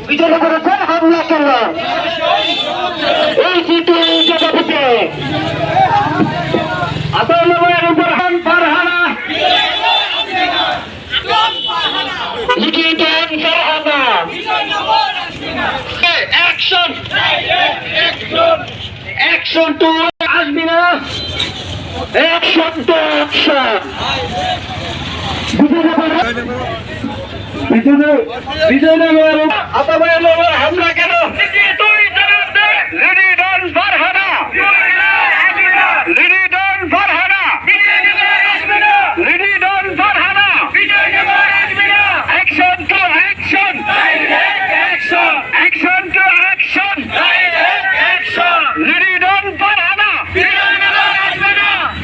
বিজয়নগরের হামলা কেন এই সিটে জবাবিতে আতাউল্লাহের উপর ফারহানা লিখিতেন ফারহানা অ্যাকশন অ্যাকশন টু আসবি না অ্যাকশন টু অ্যাকশন বিজয়নগর আতাউল্লাহের হামলা কেন তুই জবাব দে lady don Farhana lady don Farhana lady don Farhana action to action action action to action action lady don Farhana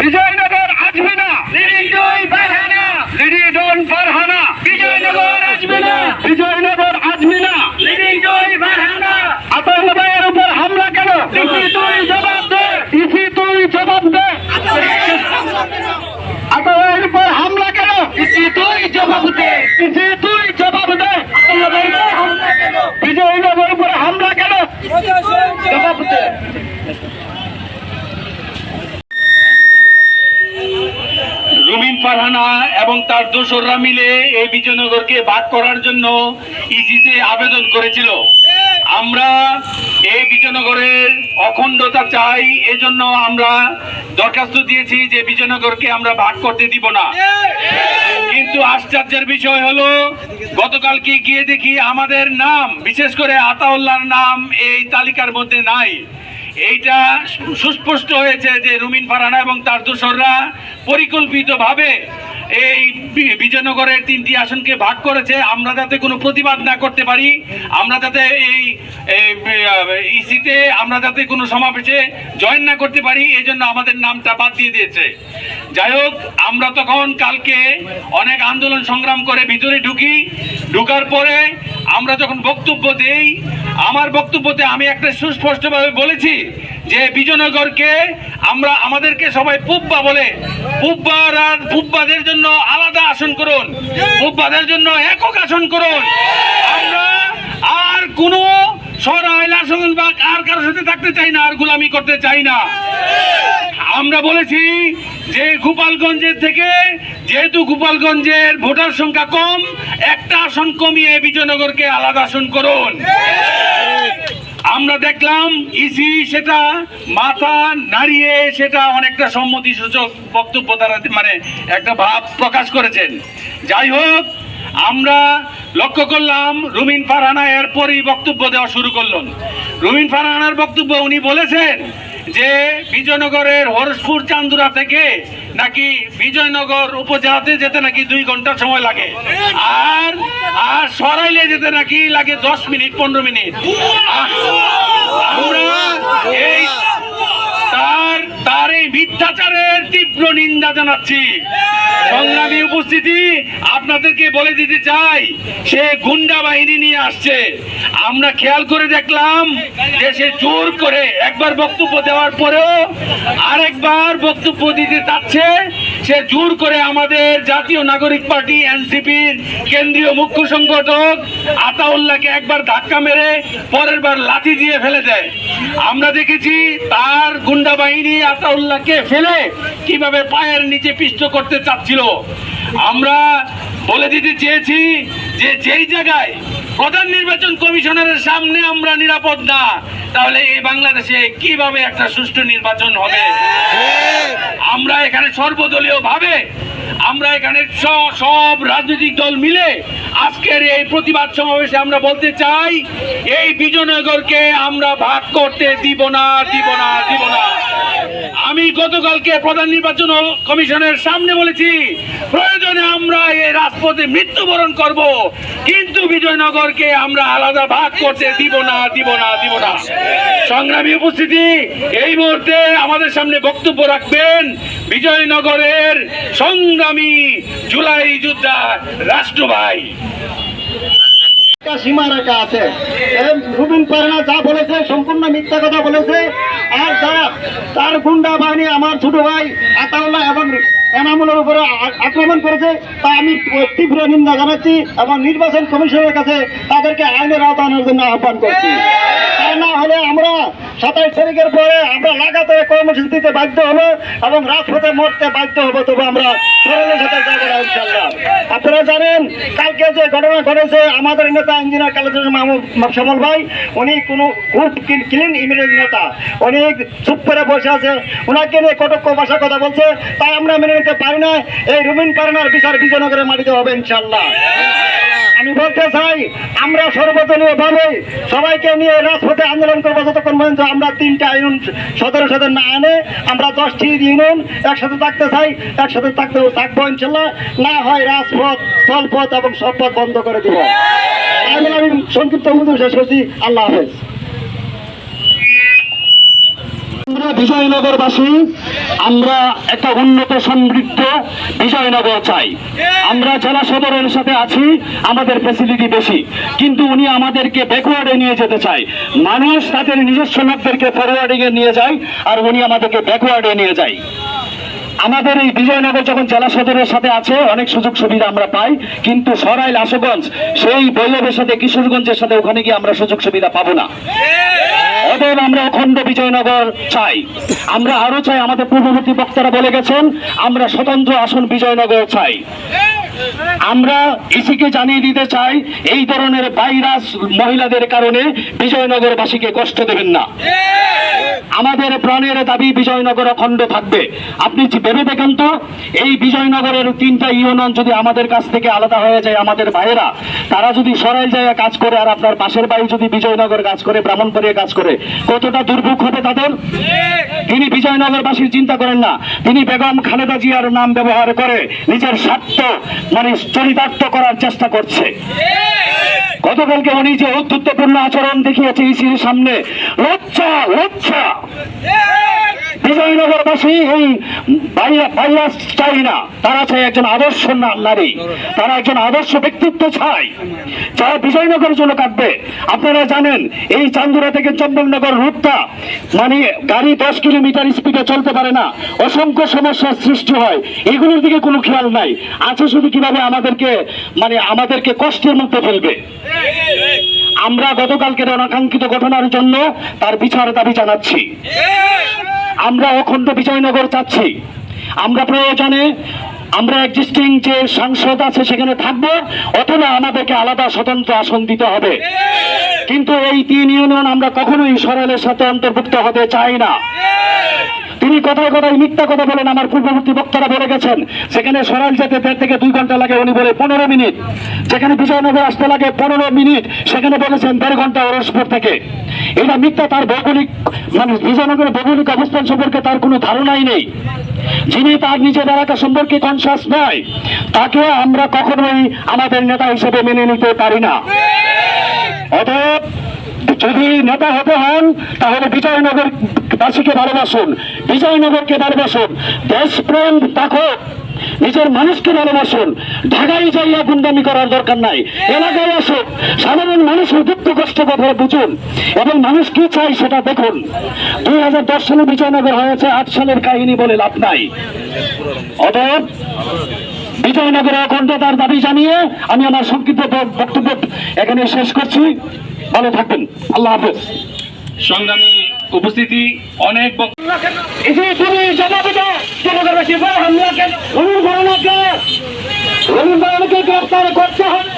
Bijoynagar আসবে না lady don Farhana lady don Farhana Bijoynagar আসবে না বিজয়নগর আসবে না লেডি ডন ফারহানা আতাউল্লাহের উপর হামলা কেন তুই জবাব দে তুই জবাব দে আতাউল্লাহের উপর হামলা কেন তুই জবাব দে তুই জবাব দে বিজয়নগর উপর হামলা কেন জবাব দে রুমিন ফারহানা এবং তার দোসররা মিলে এই বিজয়নগরকে ভাগ করার জন্য ইসিতে আবেদন করেছিল। আমরা এই বিজয়নগরের অখণ্ডতা চাই, এজন্য আমরা দরখাস্ত দিয়েছি যে বিজয়নগরকে আমরা ভাগ করতে দিব না। কিন্তু আশ্চর্যের বিষয় হলো গতকালকে গিয়ে দেখি আমাদের নাম, বিশেষ করে আতাউল্লাহর নাম এই তালিকার মধ্যে নাই। এইটা সুস্পষ্ট হয়েছে যে রুমিন ফারহানা এবং তার দোসররা পরিকল্পিতভাবে এই বিজয়নগরের 3টি আসনকে ভাগ করেছে। আমরা যাতে কোনো প্রতিবাদ না করতে পারি, আমরা যাতে এই ইসিতে আমরা যাতে কোনো সমাবেশে জয়েন না করতে পারি, এই জন্য আমাদের নামটা বাদ দিয়ে দিয়েছে। যাই হোক, আমরা তখন কালকে অনেক আন্দোলন সংগ্রাম করে ভিতরে ঢুকার পরে আমরা যখন বক্তব্য দেই, আমার বক্তব্যতে আমি একটা সুস্পষ্টভাবে বলেছি যে বিজয়নগরকে আমাদেরকে সবাই পুব্বা বলে, পুব্বাদের জন্য আলাদা আসন করুন, পুব্বাদের জন্য একক আসন করুন। আমরা আর কোনো সরাইল আসন বা আর কারোর সাথে থাকতে চাই না, আর গোলামি করতে চাই না। আমরা বলেছি যে গোপালগঞ্জের থেকে, যেহেতু গোপালগঞ্জের ভোটার সংখ্যা কম, একটা আসন কমিয়ে বিজয়নগরকে আলাদা আসন করুন। আমরা দেখলাম ইসি সেটা মাথা নাড়িয়ে সেটা অনেকটা সম্মতিসূচক বক্তব্য দ্বারা মানে একটা ভাব প্রকাশ করেছেন। যাই হোক, আমরা লক্ষ্য করলাম রুমিন ফারহানা এরপরই বক্তব্য দেওয়া শুরু করলেন। রুমিন ফারহানার বক্তব্য উনি বলেছেন যে বিজয়নগরের হরসপুর চান্দুরা থেকে নাকি বিজয়নগর উপজেলাতে যেতে নাকি 2 ঘন্টা সময় লাগে, আর সরাইলে যেতে নাকি লাগে 10 মিনিট 15 মিনিট। আমরা এই তার এই মিথ্যাচারের তীব্র নিন্দা জানাচ্ছি। সংগ্রামী উপস্থিতি, আপনাদেরকে বলে দিতে চাই, সে গুন্ডা বাহিনী নিয়ে আসছে। আমরা খেয়াল করে দেখলাম যে সে জোর করে একবার বক্তব্য দেওয়ার পরেও আরেকবার বক্তব্য দিতে চাচ্ছে। সে জোর করে আমাদের জাতীয় নাগরিক পার্টি এনসিপির কেন্দ্রীয় মুখ্য সংগঠক আতাউল্লাহকে একবার ধাক্কা মেরে পরের বার লাঠি দিয়ে ফেলে দেয়। আমরা দেখেছি তার গুন্ডা বাহিনী আতাউল্লাহকে ফেলে কিভাবে পায়ের নিচে পিষ্ট করতে চাচ্ছিল। আমরা বলে দিতে চেয়েছি যে যেই জায়গায় প্রধান নির্বাচন কমিশনের সামনে আমরা নিরাপদ না, তাহলে এই বাংলাদেশে কিভাবে একটা সুষ্ঠু নির্বাচন হবে? আমরা এখানে সর্বদলীয় ভাবে, আমরা এখানে সব রাজনৈতিক দল মিলে আজকের এই প্রতিবাদ সমাবেশে আমরা বলতে চাই, এই বিজয়নগরকে আমরা ভাগ করতে দিব না। আমি গতকালকে প্রধান নির্বাচন কমিশনের সামনে বলেছি, প্রয়োজনে আমরা এই রাজপথে মৃত্যুবরণ করব, কিন্তু বিজয়নগরকে আমরা আলাদা ভাগ করতে দিব না। সংগ্রামী উপস্থিতি, এই মুহূর্তে আমাদের সামনে বক্তব্য রাখবেন বিজয়নগরের সংগ্রামী জুলাই যোদ্ধা রাষ্ট্র ভাই। একটা সীমারেখা আছে। রুবিন পারহানা যা বলেছে সম্পূর্ণ মিথ্যা কথা বলেছে। আর যারা তার গুন্ডা বাহিনী আমার ছোট ভাই আতাউল্লাহ এবং এনামুলের উপরে আক্রমণ করেছে, তা আমি তীব্র নিন্দা জানাচ্ছি এবং নির্বাচন কমিশনের কাছে তাদেরকে আইনের আওতায় আনার জন্য আহ্বান করছি। তা না হলে আমরা 27 তারিখের পরে আমরা লাগাতার কর্মসূচি দিতে বাধ্য হবো এবং রাজপথে মরতে বাধ্য হবো, তবে আমরা সরলের সাথে যাবো না ইনশাল্লাহ। আপনারা জানেন কালকে যে ঘটনা ঘটেছে, আমাদের নেতা ইঞ্জিনিয়ার কালেক্টর মাহমুদ শ্যামল ভাই, উনি কোনো খুব ক্লিন ইমেজের নেতা, উনি চুপ করে বসে আছে, ওনাকে নিয়ে কটক্ষ ভাষা কথা বলছে, তাই আমরা মেনে নিতে পারি না। এই রুবিন পারহানার বিচার বিজয়নগরের মাটিতে হবে ইনশাল্লাহ। আমি বলতে চাই আমরা সর্বদলীয় ভাবে সবাইকে নিয়ে রাজপথে আন্দোলন করবো যতক্ষণ পর্যন্ত আমরা 3টা ইউনিয়ন সদস্য না আনে। আমরা 10টি ইউনিয়ন একসাথে থাকতে চাই, একসাথে থাকবো ইনশাল্লাহ। না হয় রাজপথ, স্থলপথ এবং সব পথ বন্ধ করে দিব। আমি সংক্ষিপ্ত শেষ করছি। আল্লাহ হাফেজ। আমরা বিজয়নগরবাসী আমরা একটা উন্নত সমৃদ্ধ বিজয়নগর চাই। আমরা জেলা সদরের সাথে আছি, আমাদের ফ্যাসিলিটি বেশি, কিন্তু উনি আমাদেরকে ব্যাকওয়ার্ডে নিয়ে যেতে চায়। মানুষ তাদের নিজস্ব লোকদেরকে ফরওয়ার্ডিংয়ে নিয়ে যায় আর উনি আমাদেরকে ব্যাকওয়ার্ডে নিয়ে যায়। আমাদের এই বিজয়নগর যখন জেলা সদরের সাথে আছে অনেক সুযোগ সুবিধা আমরা পাই, কিন্তু সরাইল আশুগঞ্জ সেই বৈরবের সাথে কিশোরগঞ্জের সাথে ওখানে গিয়ে আমরা সুযোগ সুবিধা পাবো না। অতএব আমরা অখণ্ড বিজয়নগর চাই। আমরা আরো চাই, আমাদের পূর্ববর্তী বক্তারা বলে গেছেন, আমরা স্বতন্ত্র আসন বিজয়নগর চাই। আমরা ইসিকে জানিয়ে দিতে চাই এই ধরনের ভাইরাস মহিলাদের কারণে বিজয়নগরবাসীকে কষ্ট দেবেন না। আমাদের প্রাণের দাবি বিজয়নগর অখণ্ড থাকবে। আপনি ভেবে দেখেন তো, এই বিজয়নগরের 3টা ইউনিয়ন যদি আমাদের কাছ থেকে আলাদা হয়ে যায়, আমাদের ভাইয়েরা তারা যদি সরাইল জায়গায় কাজ করে আর আপনার পাশের বাড়ি যদি বিজয়নগর কাজ করে, ব্রাহ্মণবাড়িয়া কাজ করে, কতটা দুর্ভোগ হবে তাদের। তিনি বিজয়নগরবাসীর চিন্তা করেন না, তিনি বেগম খালেদা জিয়ার নাম ব্যবহার করে নিজের স্বার্থ চরিতার্থ করার চেষ্টা করছে। গতকালকে উনি যে ঔদ্ধত্যপূর্ণ আচরণ দেখিয়েছে ইসির সামনে, লজ্জা লজ্জা। বিজয়নগরবাসী এই ভাইরাস চাই না, তারা চায় একজন আদর্শ নারী, তারা একজন আদর্শ ব্যক্তিত্ব চায় যারা বিজয়নগরের জন্য কাটবে। আপনারা জানেন এই চান্দুরা থেকে চম্বলনগর রুটটা গাড়ি 10 কিলোমিটার স্পিডে চলতে পারে না, অসংখ্য সমস্যার সৃষ্টি হয়, এগুলোর দিকে কোনো খেয়াল নাই। আছে শুধু কিভাবে আমাদেরকে কষ্টের মধ্যে ফেলবে। আমরা গতকালকে অনাকাঙ্ক্ষিত ঘটনার জন্য তার বিচার দাবি জানাচ্ছি। আমরা অখণ্ড বিজয়নগর চাচ্ছি। আমরা প্রয়োজনে আমরা এক্সিস্টিং যে সাংসদ আছে সেখানে থাকবো, অথবা আমাদেরকে আলাদা স্বতন্ত্র আসন দিতে হবে। কিন্তু এই 3 ইউনিয়ন আমরা কখনোই সরাইলের সাথে অন্তর্ভুক্ত হতে চাই না। তিনি কথায় কথায় মিথ্যা কথা বলেন। আমার পূর্ববর্তী বক্তারা বলে গেছেন সেখানে সরাইল যেতে 1.5 থেকে 2 ঘন্টা লাগে, উনি বলে 15 মিনিট। যেখানে বিজয়নগর আসতে লাগে 15 মিনিট, সেখানে বলেছেন 1.5 ঘন্টা ওরসপুর থেকে। এটা মিথ্যা। তার ভৌগোলিক বিজয়নগরের ভৌগোলিক অবস্থান সম্পর্কে তার কোনো ধারণাই নেই। যিনি তার নিজের এলাকা সম্পর্কে কনসাস নয়, তাকে আমরা কখনোই আমাদের নেতা হিসেবে মেনে নিতে পারি না। অতএব যদি নেতা হতে হন তাহলে বিজয়নগরবাসীকে ভালোবাসুন, বিজয়নগরকে ভালোবাসুন, দেশপ্রেম থাকুক, নিজের মানুষকে ভালোবাসুন। ঢাকায় যাইয়া গুন্ডামি করার দরকার নাই, এলাকায় আসুন, সাধারণ মানুষের দুঃখ কষ্ট কথা বুঝুন এবং মানুষ কি চাই সেটা দেখুন। 2010 সালে বিজয়নগর হয়েছে, 8 সালের কাহিনী বলে লাভ নাই। অতএব বিজয়নগরে অখণ্ডতার দাবি জানিয়ে আমি আমার সংক্ষিপ্ত বক্তব্য এখানে শেষ করছি। ভালো থাকবেন। আল্লাহ হাফেজ। সংগ্রামী উপস্থিতি, অনেক গ্রেফতার করতে হবে।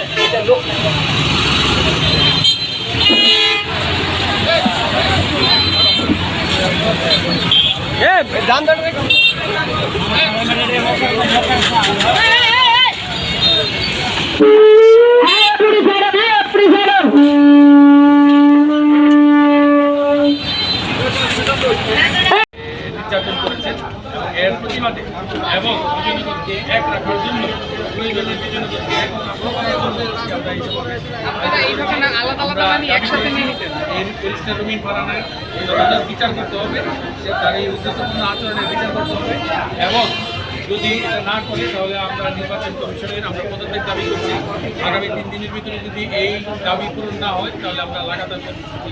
নির্যাতন করেছেন এর প্রতিবাদে এবং বিজয়নগরকে এক রাখার জন্য প্রয়োজনে বিজয়নগরকে এক রুবিন পারহানার বিচার করতে হবে, তার এই উদ্দেশ্যপূর্ণ আচরণের বিচার করতে হবে এবং যদি এটা না করে তাহলে আমরা নির্বাচন কমিশনের আমরা পদত্যাগ দাবি করছি। আগামী 3 দিনের ভিতরে যদি এই দাবি পূরণ না হয় তাহলে আমরা লাগাতার কর্মসূচি